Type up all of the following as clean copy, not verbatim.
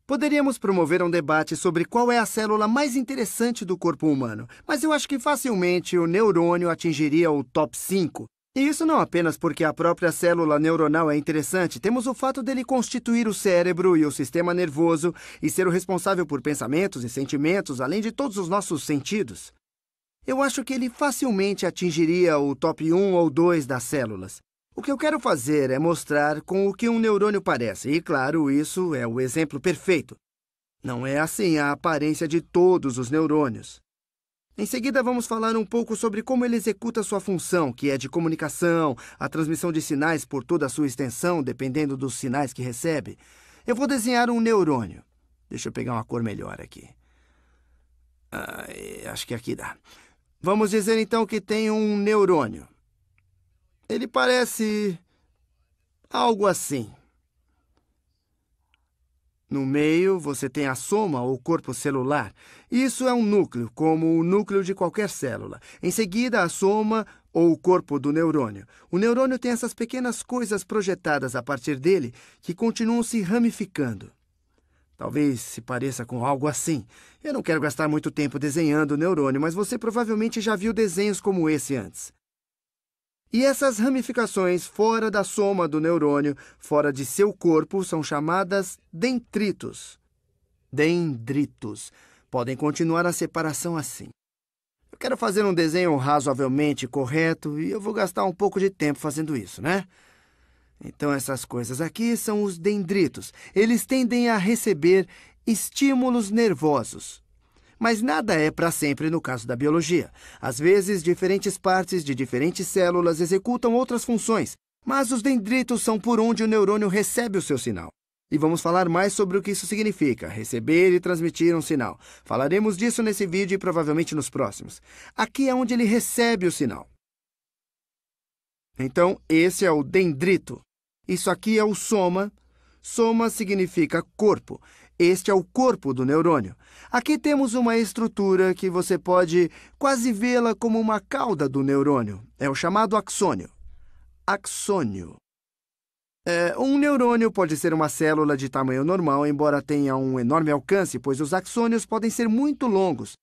Poderíamos promover um debate sobre qual é a célula mais interessante do corpo humano, mas eu acho que facilmente o neurônio atingiria o top 5. E isso não apenas porque a própria célula neuronal é interessante, temos o fato dele constituir o cérebro e o sistema nervoso e ser o responsável por pensamentos e sentimentos, além de todos os nossos sentidos. Eu acho que ele facilmente atingiria o top 1 ou 2 das células. O que eu quero fazer é mostrar com o que um neurônio parece, e claro, isso é o exemplo perfeito. Não é assim a aparência de todos os neurônios. Em seguida, vamos falar um pouco sobre como ele executa sua função, que é de comunicação, a transmissão de sinais por toda a sua extensão, dependendo dos sinais que recebe. Eu vou desenhar um neurônio. Deixa eu pegar uma cor melhor aqui. Acho que aqui dá. Vamos dizer, então, que tem um neurônio. Ele parece algo assim. No meio, você tem a soma, ou corpo celular. Isso é um núcleo, como o núcleo de qualquer célula. Em seguida, a soma, ou o corpo do neurônio. O neurônio tem essas pequenas coisas projetadas a partir dele que continuam se ramificando. Talvez se pareça com algo assim. Eu não quero gastar muito tempo desenhando o neurônio, mas você provavelmente já viu desenhos como esse antes. E essas ramificações fora da soma do neurônio, fora de seu corpo, são chamadas dendritos. Dendritos. Podem continuar a separação assim. Eu quero fazer um desenho razoavelmente correto e eu vou gastar um pouco de tempo fazendo isso, né? Então, essas coisas aqui são os dendritos. Eles tendem a receber estímulos nervosos. Mas nada é para sempre no caso da biologia. Às vezes, diferentes partes de diferentes células executam outras funções, mas os dendritos são por onde o neurônio recebe o seu sinal. E vamos falar mais sobre o que isso significa, receber e transmitir um sinal. Falaremos disso nesse vídeo e provavelmente nos próximos. Aqui é onde ele recebe o sinal. Então, esse é o dendrito. Isso aqui é o soma. Soma significa corpo. Este é o corpo do neurônio. Aqui temos uma estrutura que você pode quase vê-la como uma cauda do neurônio. É o chamado axônio. Axônio. Um neurônio pode ser uma célula de tamanho normal, embora tenha um enorme alcance, pois os axônios podem ser muito longos.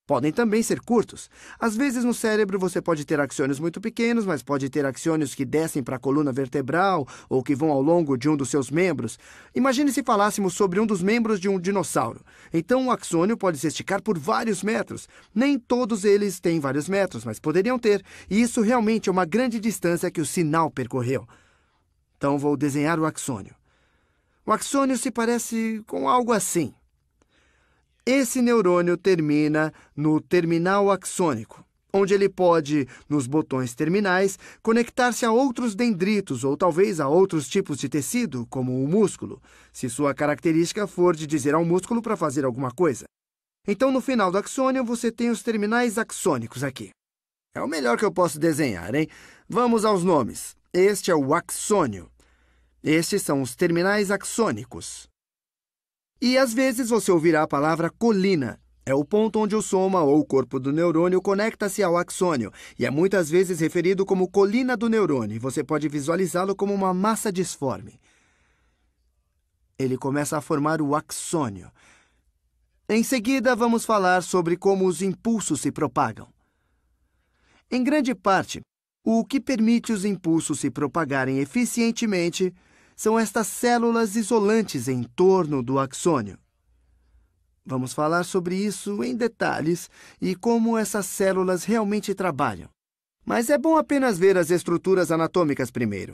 Podem também ser curtos. Às vezes, no cérebro, você pode ter axônios muito pequenos, mas pode ter axônios que descem para a coluna vertebral ou que vão ao longo de um dos seus membros. Imagine se falássemos sobre um dos membros de um dinossauro. Então, um axônio pode se esticar por vários metros. Nem todos eles têm vários metros, mas poderiam ter. E isso realmente é uma grande distância que o sinal percorreu. Então, vou desenhar o axônio. O axônio se parece com algo assim. Esse neurônio termina no terminal axônico, onde ele pode, nos botões terminais, conectar-se a outros dendritos ou talvez a outros tipos de tecido, como o músculo, se sua característica for de dizer ao músculo para fazer alguma coisa. Então, no final do axônio, você tem os terminais axônicos aqui. É o melhor que eu posso desenhar, hein? Vamos aos nomes. Este é o axônio. Estes são os terminais axônicos. E às vezes você ouvirá a palavra colina. É o ponto onde o soma ou o corpo do neurônio conecta-se ao axônio e é muitas vezes referido como colina do neurônio. E você pode visualizá-lo como uma massa disforme. Ele começa a formar o axônio. Em seguida, vamos falar sobre como os impulsos se propagam. Em grande parte, o que permite os impulsos se propagarem eficientemente são estas células isolantes em torno do axônio. Vamos falar sobre isso em detalhes e como essas células realmente trabalham. Mas é bom apenas ver as estruturas anatômicas primeiro.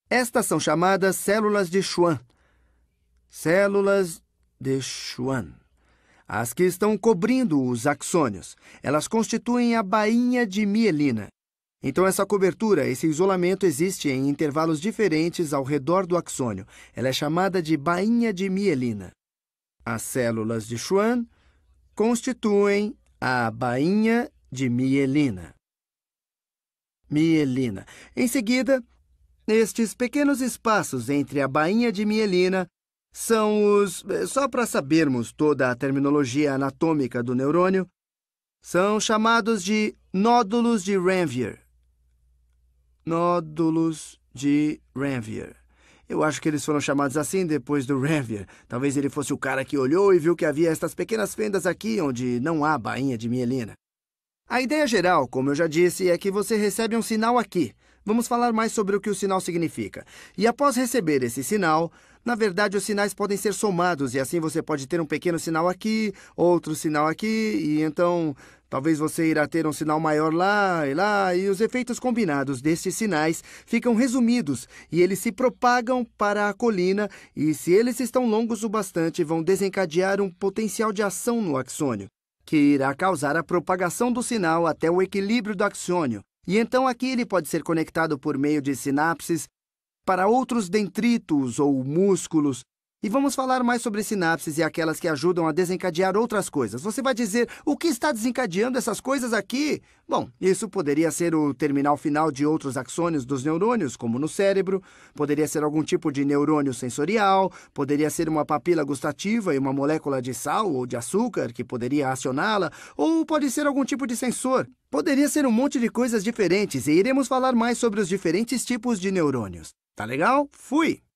Estas são chamadas células de Schwann. Células de Schwann. As que estão cobrindo os axônios. Elas constituem a bainha de mielina. Então, essa cobertura, esse isolamento existe em intervalos diferentes ao redor do axônio. Ela é chamada de bainha de mielina. As células de Schwann constituem a bainha de mielina. Mielina. Em seguida, estes pequenos espaços entre a bainha de mielina são os... Só para sabermos toda a terminologia anatômica do neurônio, são chamados de nódulos de Ranvier. Nódulos de Ranvier. Eu acho que eles foram chamados assim depois do Ranvier. Talvez ele fosse o cara que olhou e viu que havia estas pequenas fendas aqui onde não há bainha de mielina. A ideia geral, como eu já disse, é que você recebe um sinal aqui. Vamos falar mais sobre o que o sinal significa. E após receber esse sinal, na verdade os sinais podem ser somados e assim você pode ter um pequeno sinal aqui, outro sinal aqui e então talvez você irá ter um sinal maior lá e os efeitos combinados destes sinais ficam resumidos e eles se propagam para a colina e se eles estão longos o bastante vão desencadear um potencial de ação no axônio, que irá causar a propagação do sinal até o equilíbrio do axônio. E então aqui ele pode ser conectado por meio de sinapses para outros dendritos ou músculos. E vamos falar mais sobre sinapses e aquelas que ajudam a desencadear outras coisas. Você vai dizer, o que está desencadeando essas coisas aqui? Bom, isso poderia ser o terminal final de outros axônios dos neurônios, como no cérebro. Poderia ser algum tipo de neurônio sensorial. Poderia ser uma papila gustativa e uma molécula de sal ou de açúcar que poderia acioná-la. Ou pode ser algum tipo de sensor. Poderia ser um monte de coisas diferentes e iremos falar mais sobre os diferentes tipos de neurônios. Tá legal? Fui!